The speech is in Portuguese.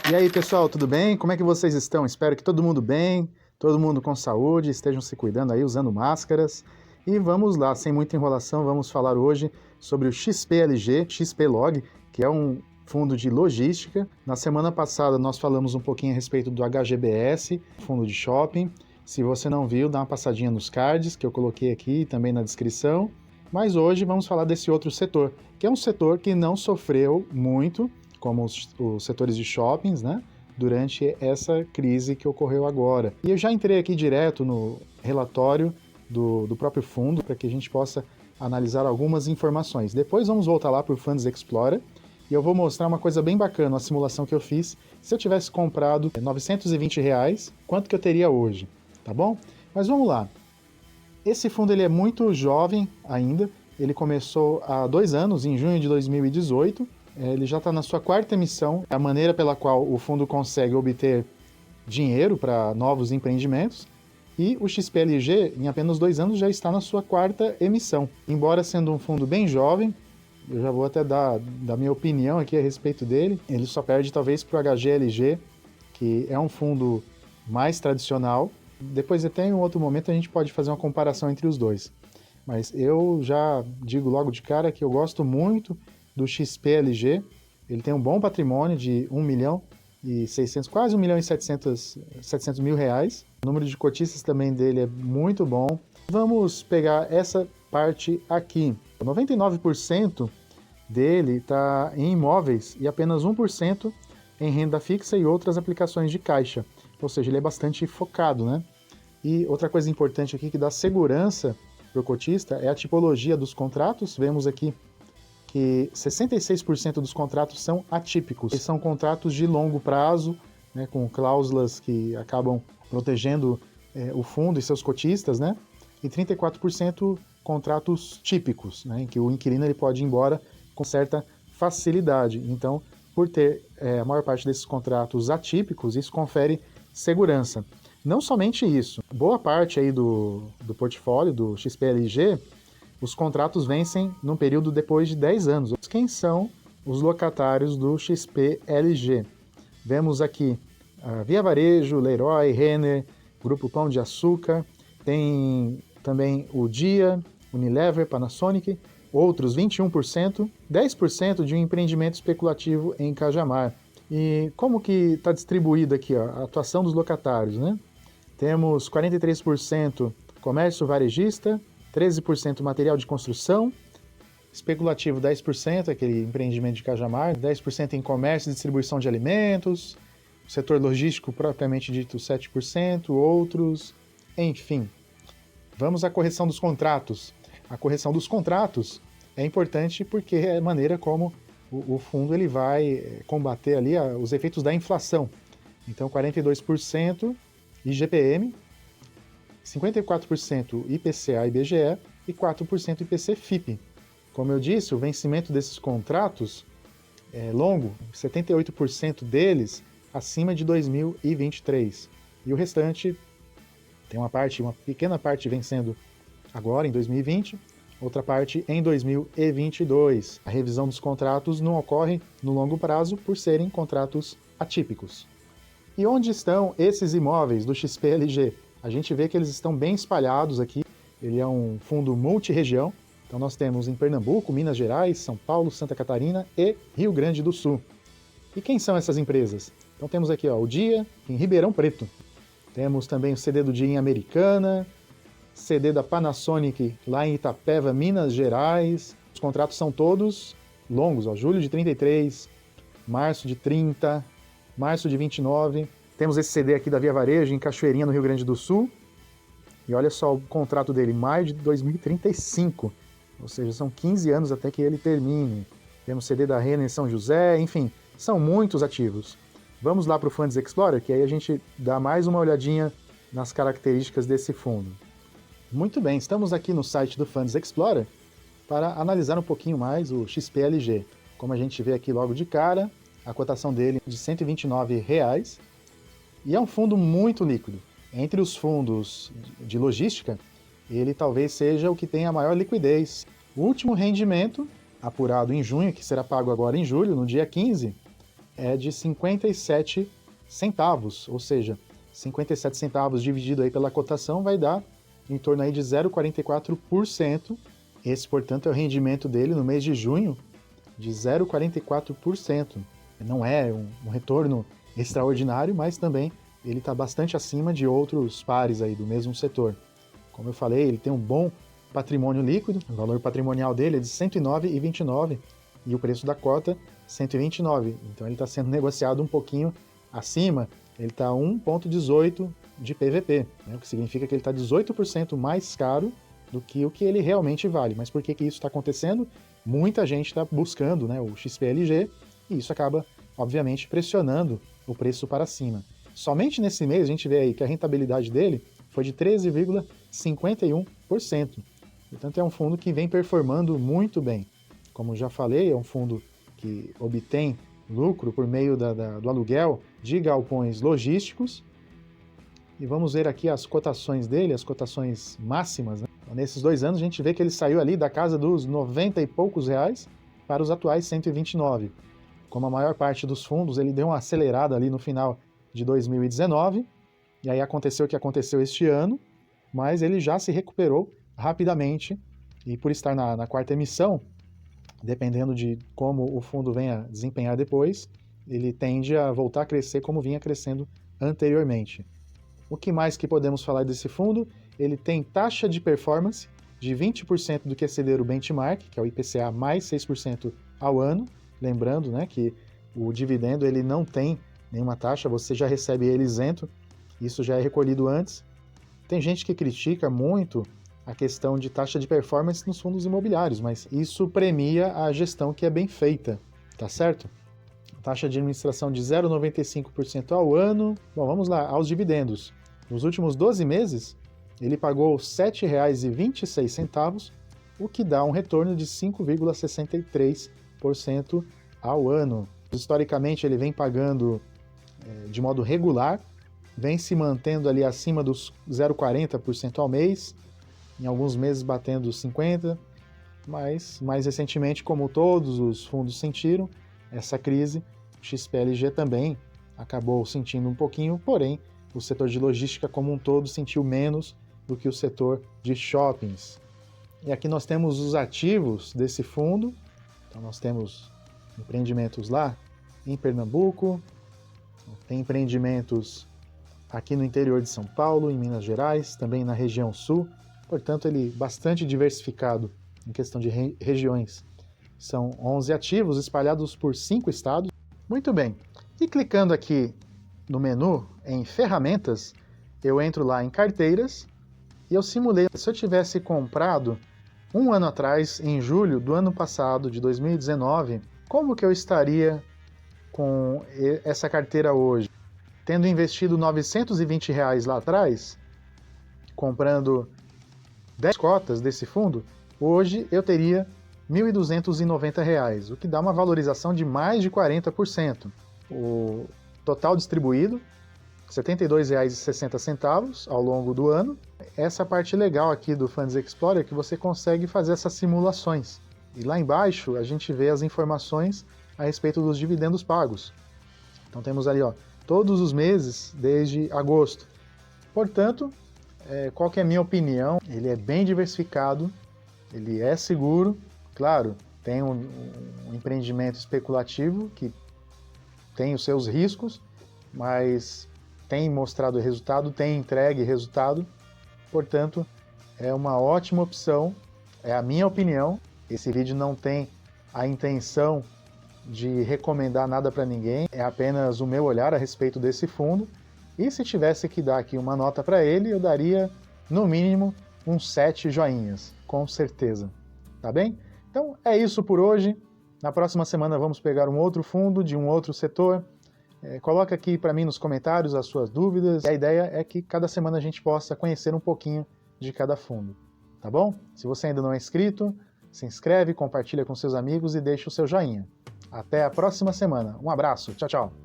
E aí, pessoal, tudo bem? Como é que vocês estão? Espero que todo mundo bem, todo mundo com saúde, estejam se cuidando aí, usando máscaras. E vamos lá, sem muita enrolação, vamos falar hoje sobre o XPLG, XPlog, que é um fundo de logística. Na semana passada nós falamos um pouquinho a respeito do HGBS, fundo de shopping. Se você não viu, dá uma passadinha nos cards que eu coloquei aqui e também na descrição. Mas hoje vamos falar desse outro setor, que é um setor que não sofreu muito, como os setores de shoppings, né? Durante essa crise que ocorreu agora. E eu já entrei aqui direto no relatório do próprio fundo para que a gente possa analisar algumas informações. Depois vamos voltar lá para o Funds Explorer e eu vou mostrar uma coisa bem bacana, uma simulação que eu fiz. Se eu tivesse comprado R$920, quanto que eu teria hoje, tá bom? Mas vamos lá. Esse fundo ele é muito jovem ainda, ele começou há 2 anos, em junho de 2018, ele já está na sua 4ª emissão, a maneira pela qual o fundo consegue obter dinheiro para novos empreendimentos, e o XPLG, em apenas 2 anos, já está na sua 4ª emissão. Embora sendo um fundo bem jovem, eu já vou até dar minha opinião aqui a respeito dele, ele só perde talvez para o HGLG, que é um fundo mais tradicional. Depois até em um outro momento a gente pode fazer uma comparação entre os dois. Mas eu já digo logo de cara que eu gosto muito do XPLG, ele tem um bom patrimônio de 1 milhão e 600, quase 1 milhão e 700 mil reais. O número de cotistas também dele é muito bom. Vamos pegar essa parte aqui. 99% dele está em imóveis e apenas 1% em renda fixa e outras aplicações de caixa. Ou seja, ele é bastante focado, né? E outra coisa importante aqui que dá segurança para o cotista é a tipologia dos contratos. Vemos aqui que 66% dos contratos são atípicos. E são contratos de longo prazo, né, com cláusulas que acabam protegendo o fundo e seus cotistas, né? E 34% contratos típicos, né, em que o inquilino ele pode ir embora com certa facilidade. Então, por ter a maior parte desses contratos atípicos, isso confere segurança. Não somente isso, boa parte aí do portfólio do XPLG, os contratos vencem num período depois de 10 anos. Quem são os locatários do XPLG? Vemos aqui Via Varejo, Leroy, Renner, Grupo Pão de Açúcar, tem também o Dia, Unilever, Panasonic, outros 21%, 10% de um empreendimento especulativo em Cajamar. E como que está distribuída aqui a atuação dos locatários, né? Temos 43% comércio varejista, 13% material de construção, especulativo 10%, aquele empreendimento de Cajamar, 10% em comércio e distribuição de alimentos, setor logístico propriamente dito 7%, outros, enfim. Vamos à correção dos contratos. A correção dos contratos é importante porque é a maneira como o fundo ele vai combater ali os efeitos da inflação. Então, 42% IGPM, 54% IPCA e IBGE e 4% IPC-FIP. Como eu disse, o vencimento desses contratos é longo, 78% deles acima de 2023. E o restante tem uma pequena parte vencendo agora em 2020, outra parte em 2022. A revisão dos contratos não ocorre no longo prazo por serem contratos atípicos. E onde estão esses imóveis do XPLG? A gente vê que eles estão bem espalhados aqui. Ele é um fundo multirregião. Então nós temos em Pernambuco, Minas Gerais, São Paulo, Santa Catarina e Rio Grande do Sul. E quem são essas empresas? Então temos aqui o Dia, em Ribeirão Preto. Temos também o CD do Dia em Americana, CD da Panasonic lá em Itapeva, Minas Gerais. Os contratos são todos longos, julho de 33, março de 30, março de 29. Temos esse CD aqui da Via Varejo em Cachoeirinha, no Rio Grande do Sul. E olha só o contrato dele, maio de 2035. Ou seja, são 15 anos até que ele termine. Temos CD da Renner em São José, enfim, são muitos ativos. Vamos lá para o Funds Explorer, que aí a gente dá mais uma olhadinha nas características desse fundo. Muito bem, estamos aqui no site do Funds Explorer para analisar um pouquinho mais o XPLG. Como a gente vê aqui logo de cara, a cotação dele é de R$ 129. E é um fundo muito líquido. Entre os fundos de logística, ele talvez seja o que tem a maior liquidez. O último rendimento, apurado em junho, que será pago agora em julho, no dia 15, é de 57 centavos, ou seja, 57 centavos dividido aí pela cotação vai dar em torno aí de 0,44%. Esse, portanto, é o rendimento dele no mês de junho, de 0,44%. Não é um retorno extraordinário, mas também ele está bastante acima de outros pares aí do mesmo setor. Como eu falei, ele tem um bom patrimônio líquido, o valor patrimonial dele é de R$ 109,29 e o preço da cota R$ 129. Então ele está sendo negociado um pouquinho acima, ele está 1,18 de PVP, né? O que significa que ele está 18% mais caro do que o que ele realmente vale. Mas por que isso está acontecendo? Muita gente está buscando, né, o XPLG e isso acaba, obviamente, pressionando o preço para cima. Somente nesse mês a gente vê aí que a rentabilidade dele foi de 13,51%. Portanto, é um fundo que vem performando muito bem. Como já falei, é um fundo que obtém lucro por meio do aluguel de galpões logísticos. E vamos ver aqui as cotações dele, as cotações máximas, né? Nesses 2 anos a gente vê que ele saiu ali da casa dos 90 e poucos reais para os atuais 129. Como a maior parte dos fundos, ele deu uma acelerada ali no final de 2019, e aí aconteceu o que aconteceu este ano, mas ele já se recuperou rapidamente, e por estar na quarta emissão, dependendo de como o fundo venha desempenhar depois, ele tende a voltar a crescer como vinha crescendo anteriormente. O que mais que podemos falar desse fundo? Ele tem taxa de performance de 20% do que exceder o benchmark, que é o IPCA mais 6% ao ano. Lembrando, né, que o dividendo ele não tem nenhuma taxa, você já recebe ele isento, isso já é recolhido antes. Tem gente que critica muito a questão de taxa de performance nos fundos imobiliários, mas isso premia a gestão que é bem feita, tá certo? Taxa de administração de 0,95% ao ano. Bom, vamos lá, aos dividendos. Nos últimos 12 meses, ele pagou R$ 7,26, o que dá um retorno de 5,63% ao ano. Historicamente, ele vem pagando de modo regular, vem se mantendo ali acima dos 0,40% ao mês, em alguns meses batendo 50%, mas mais recentemente, como todos os fundos sentiram, essa crise, o XPLG também acabou sentindo um pouquinho, porém, o setor de logística como um todo sentiu menos do que o setor de shoppings. E aqui nós temos os ativos desse fundo, então nós temos empreendimentos lá em Pernambuco, tem empreendimentos aqui no interior de São Paulo, em Minas Gerais, também na região sul, portanto ele bastante diversificado em questão de regiões. São 11 ativos espalhados por 5 estados. Muito bem, e clicando aqui no menu em ferramentas, eu entro lá em carteiras e eu simulei, se eu tivesse comprado um ano atrás, em julho do ano passado, de 2019, como que eu estaria com essa carteira hoje? Tendo investido R$ 920 lá atrás, comprando 10 cotas desse fundo, hoje eu teria R$ 1.290, o que dá uma valorização de mais de 40%. O total distribuído, R$ 72,60 ao longo do ano. Essa parte legal aqui do Funds Explorer é que você consegue fazer essas simulações. E lá embaixo a gente vê as informações a respeito dos dividendos pagos. Então temos ali, ó, todos os meses desde agosto. Portanto, qual que é a minha opinião? Ele é bem diversificado, ele é seguro. Claro, tem um empreendimento especulativo que tem os seus riscos, mas tem mostrado resultado, tem entregue resultado. Portanto, é uma ótima opção, é a minha opinião. Esse vídeo não tem a intenção de recomendar nada para ninguém, é apenas o meu olhar a respeito desse fundo. E se tivesse que dar aqui uma nota para ele, eu daria, no mínimo, uns 7 joinhas, com certeza. Tá bem? Então, é isso por hoje. Na próxima semana vamos pegar um outro fundo de um outro setor. Coloca aqui para mim nos comentários as suas dúvidas. A ideia é que cada semana a gente possa conhecer um pouquinho de cada fundo. Tá bom? Se você ainda não é inscrito, se inscreve, compartilha com seus amigos e deixa o seu joinha. Até a próxima semana. Um abraço. Tchau, tchau.